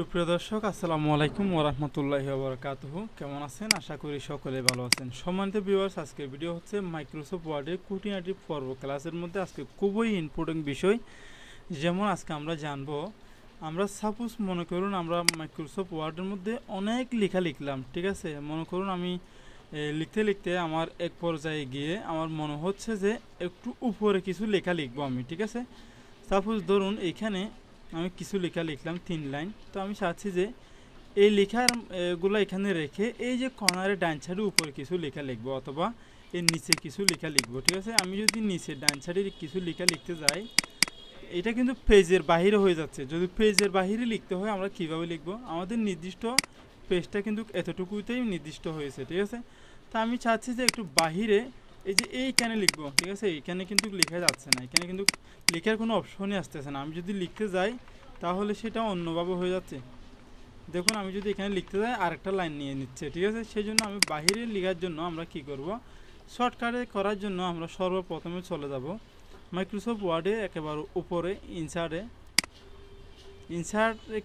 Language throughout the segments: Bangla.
সুপ্রিয় দর্শক, আসসালামু আলাইকুম ওয়া রাহমাতুল্লাহি ওয়া বারাকাতুহু। কেমন আছেন? আশা করি সকলে ভালো আছেন। সম্মানিত ভিউয়ার্স, আজকের ভিডিও হচ্ছে মাইক্রোসফট ওয়ার্ডের খুঁটিনাটি পর্ব। ক্লাসের মধ্যে আজকে খুবই ইম্পর্টেন্ট বিষয়। যেমন আজকে আমরা জানবো, আমরা সাপোজ মনে করুন আমরা মাইক্রোসফট ওয়ার্ডের মধ্যে অনেক লেখা লিখলাম, ঠিক আছে? মনে করুন আমি লিখতে লিখতে আমার এক পর্যায়ে গিয়ে আমার মনে হচ্ছে যে একটু উপরে কিছু লেখা লিখবো আমি, ঠিক আছে? সাপোজ ধরুন এইখানে আমি কিছু লেখা লিখলাম 3 লাইন। তো আমি চাচ্ছি যে এই লেখার গুলো এখানে রেখে এই যে কর্নারে ডান সাইডের উপরে কিছু লেখা লিখবো, অথবা এর নিচে কিছু লেখা লিখবো, ঠিক আছে? আমি যদি নিচে ডান সাইডে কিছু লেখা লিখতে যাই, এটা কিন্তু পেজের বাহিরে হয়ে যাচ্ছে। যদি পেজের বাহিরে লিখতে হয় আমরা কিভাবে লিখবো? আমাদের নির্দিষ্ট পেজটা কিন্তু এতটুকুতেই নির্দিষ্ট হয়েছে, ঠিক আছে? তা আমি চাচ্ছি যে একটু বাহিরে এই যে এইখানে লিখবো, ঠিক আছে? এইখানে কিন্তু লেখা যাচ্ছে না, এখানে কিন্তু লেখার কোনো অপশনই আসতেছে না। আমি যদি লিখতে যাই তাহলে সেটা অন্যভাবে হয়ে যাচ্ছে। দেখুন, আমি যদি এখানে লিখতে যাই আরেকটা লাইন নিয়ে নিচ্ছে, ঠিক আছে? সেই জন্য আমি বাহিরে লেখার জন্য আমরা কি করব, শর্টকাটে করার জন্য আমরা সর্বপ্রথমে চলে যাব মাইক্রোসফট ওয়ার্ডে একেবারে উপরে ইনসার্টে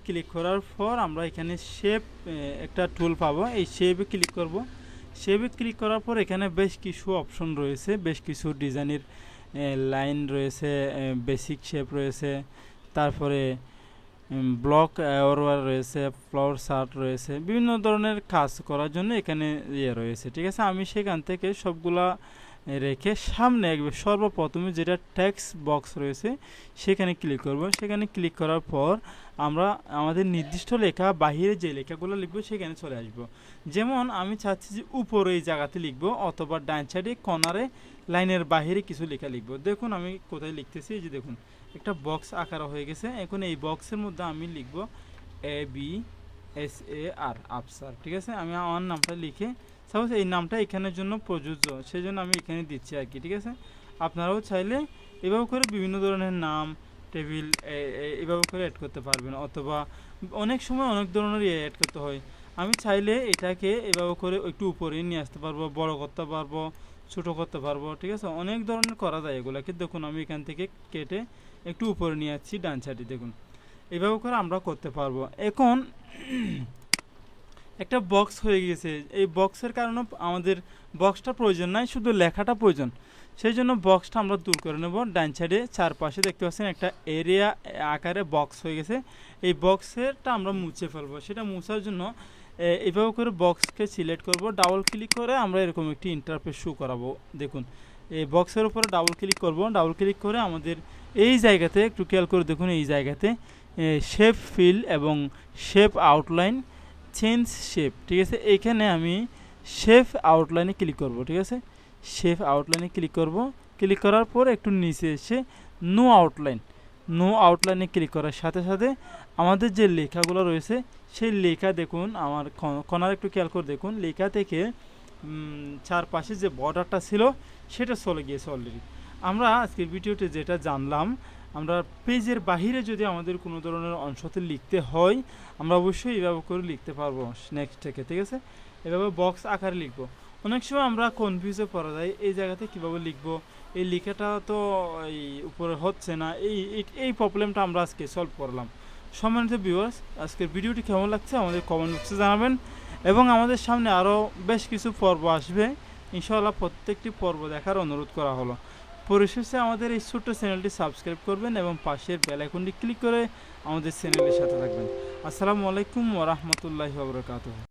ক্লিক করার পর আমরা এখানে শেপ একটা টুল পাবো। এই শেপে ক্লিক করব। শেপে ক্লিক করার পর এখানে বেশ কিছু অপশন রয়েছে, বেশ কিছু ডিজাইনের লাইন রয়েছে, বেসিক শেপ রয়েছে, তারপরে ব্লক ওভার রয়েছে, ফ্লাওয়ার শার্ট রয়েছে, বিভিন্ন ধরনের কাজ করার জন্য এখানে রয়েছে, ঠিক আছে? আমি সেখান থেকে সবগুলা রেখে সামনে একবার সর্বপ্রথমে যেটা টেক্সট বক্স রয়েছে সেখানে ক্লিক করব। সেখানে ক্লিক করার পর আমরা আমাদের নির্দিষ্ট লেখা বাহিরে যে লেখাগুলো লিখবো সেখানে চলে আসব। যেমন আমি চাচ্ছি যে উপরে এই জায়গাতে লিখবো, অথবা ডান সাইডে কর্নারে লাইনের বাহিরে কিছু লেখা লিখবো। দেখুন আমি কোথায় লিখতেছি, এই যে দেখুন একটা বক্স আকার হয়ে গেছে। এখন এই বক্সের মধ্যে আমি লিখব ABSAR, আফসার, ঠিক আছে? আমি আমার নামটা লিখে সাপোজ এই নামটা এখানের জন্য প্রযোজ্য, সেই জন্য আমি এখানে দিচ্ছি আর কি, ঠিক আছে? আপনারাও চাইলে এভাবে করে বিভিন্ন ধরনের নাম টেবিল এভাবে করে অ্যাড করতে পারবেন, অথবা অনেক সময় অনেক ধরনের অ্যাড করতে হয়। আমি চাইলে এটাকে এভাবে করে একটু উপরে নিয়ে আসতে পারবো, বড় করতে পারবো, ছোটো করতে পারবো, ঠিক আছে? অনেক ধরনের করা যায় এগুলোকে। দেখুন আমি এখান থেকে কেটে একটু উপরে নিয়ে আসছি ডান সাইডে, দেখুন এভাবে করে আমরা করতে পারবো। এখন একটা বক্স হয়ে গেছে, এই বক্সের কারণে আমাদের বক্সটা প্রয়োজন নাই, শুধু লেখাটা প্রয়োজন। সেই জন্য বক্সটা আমরা দূর করে নেব। ডান সাইডে চারপাশে দেখতে পাচ্ছেন একটা এরিয়া আকারে বক্স হয়ে গেছে, এই বক্সেরটা আমরা মুছে ফেলবো। সেটা মুছার জন্য এইভাবে করে বক্সকে সিলেক্ট করব, ডাবল ক্লিক করে আমরা এরকম একটি ইন্টারফেস শো করাবো। দেখুন এই বক্সের উপরে ডাবল ক্লিক করব, ডাবল ক্লিক করে আমাদের এই জায়গাতে একটু খেয়াল করে দেখুন, এই জায়গাতে শেপ ফিল এবং শেপ আউটলাইন চেঞ্জ শেপ, ঠিক আছে? এইখানে আমি শেপ আউটলাইনে ক্লিক করব, ঠিক আছে? শেপ আউটলাইনে ক্লিক করব। ক্লিক করার পর একটু নিচে এসে নো আউটলাইনে ক্লিক করার সাথে সাথে আমাদের যে লেখাগুলো রয়েছে সেই লেখা দেখুন আমার কর্নার একটু খেয়াল করে দেখুন, লেখা থেকে চারপাশে যে বর্ডারটা ছিল সেটা চলে গিয়েছে অলরেডি। আমরা আজকের ভিডিওতে যেটা জানলাম, আমরা পেজের বাহিরে যদি আমাদের কোনো ধরনের অংশতে লিখতে হয় আমরা অবশ্যই এভাবে করে লিখতে পারবো নেক্সট থেকে, ঠিক আছে? এভাবে বক্স আকারে লিখবো। অনেক সময় আমরা কনফিউজে পড়া যায় এই জায়গাতে কীভাবে লিখবো, এই লেখাটা তো এই উপরে হচ্ছে না, এই প্রবলেমটা আমরা আজকে সলভ করলাম। সম্মানিত ভিউয়ার্স, আজকের ভিডিওটি কেমন লাগছে আমাদের কমেন্ট বক্সে জানাবেন, এবং আমাদের সামনে আরও বেশ কিছু পর্ব আসবে ইনশাআল্লাহ। প্রত্যেকটি পর্ব দেখার অনুরোধ করা হলো। পরিশেষে আমাদের এই ছোট্ট চ্যানেলটি সাবস্ক্রাইব করবেন এবং পাশের বেল আইকনটি ক্লিক করে আমাদের চ্যানেলের সাথে থাকবেন। আসসালামু আলাইকুম ওয়া রাহমাতুল্লাহি ওয়া বারাকাতুহু।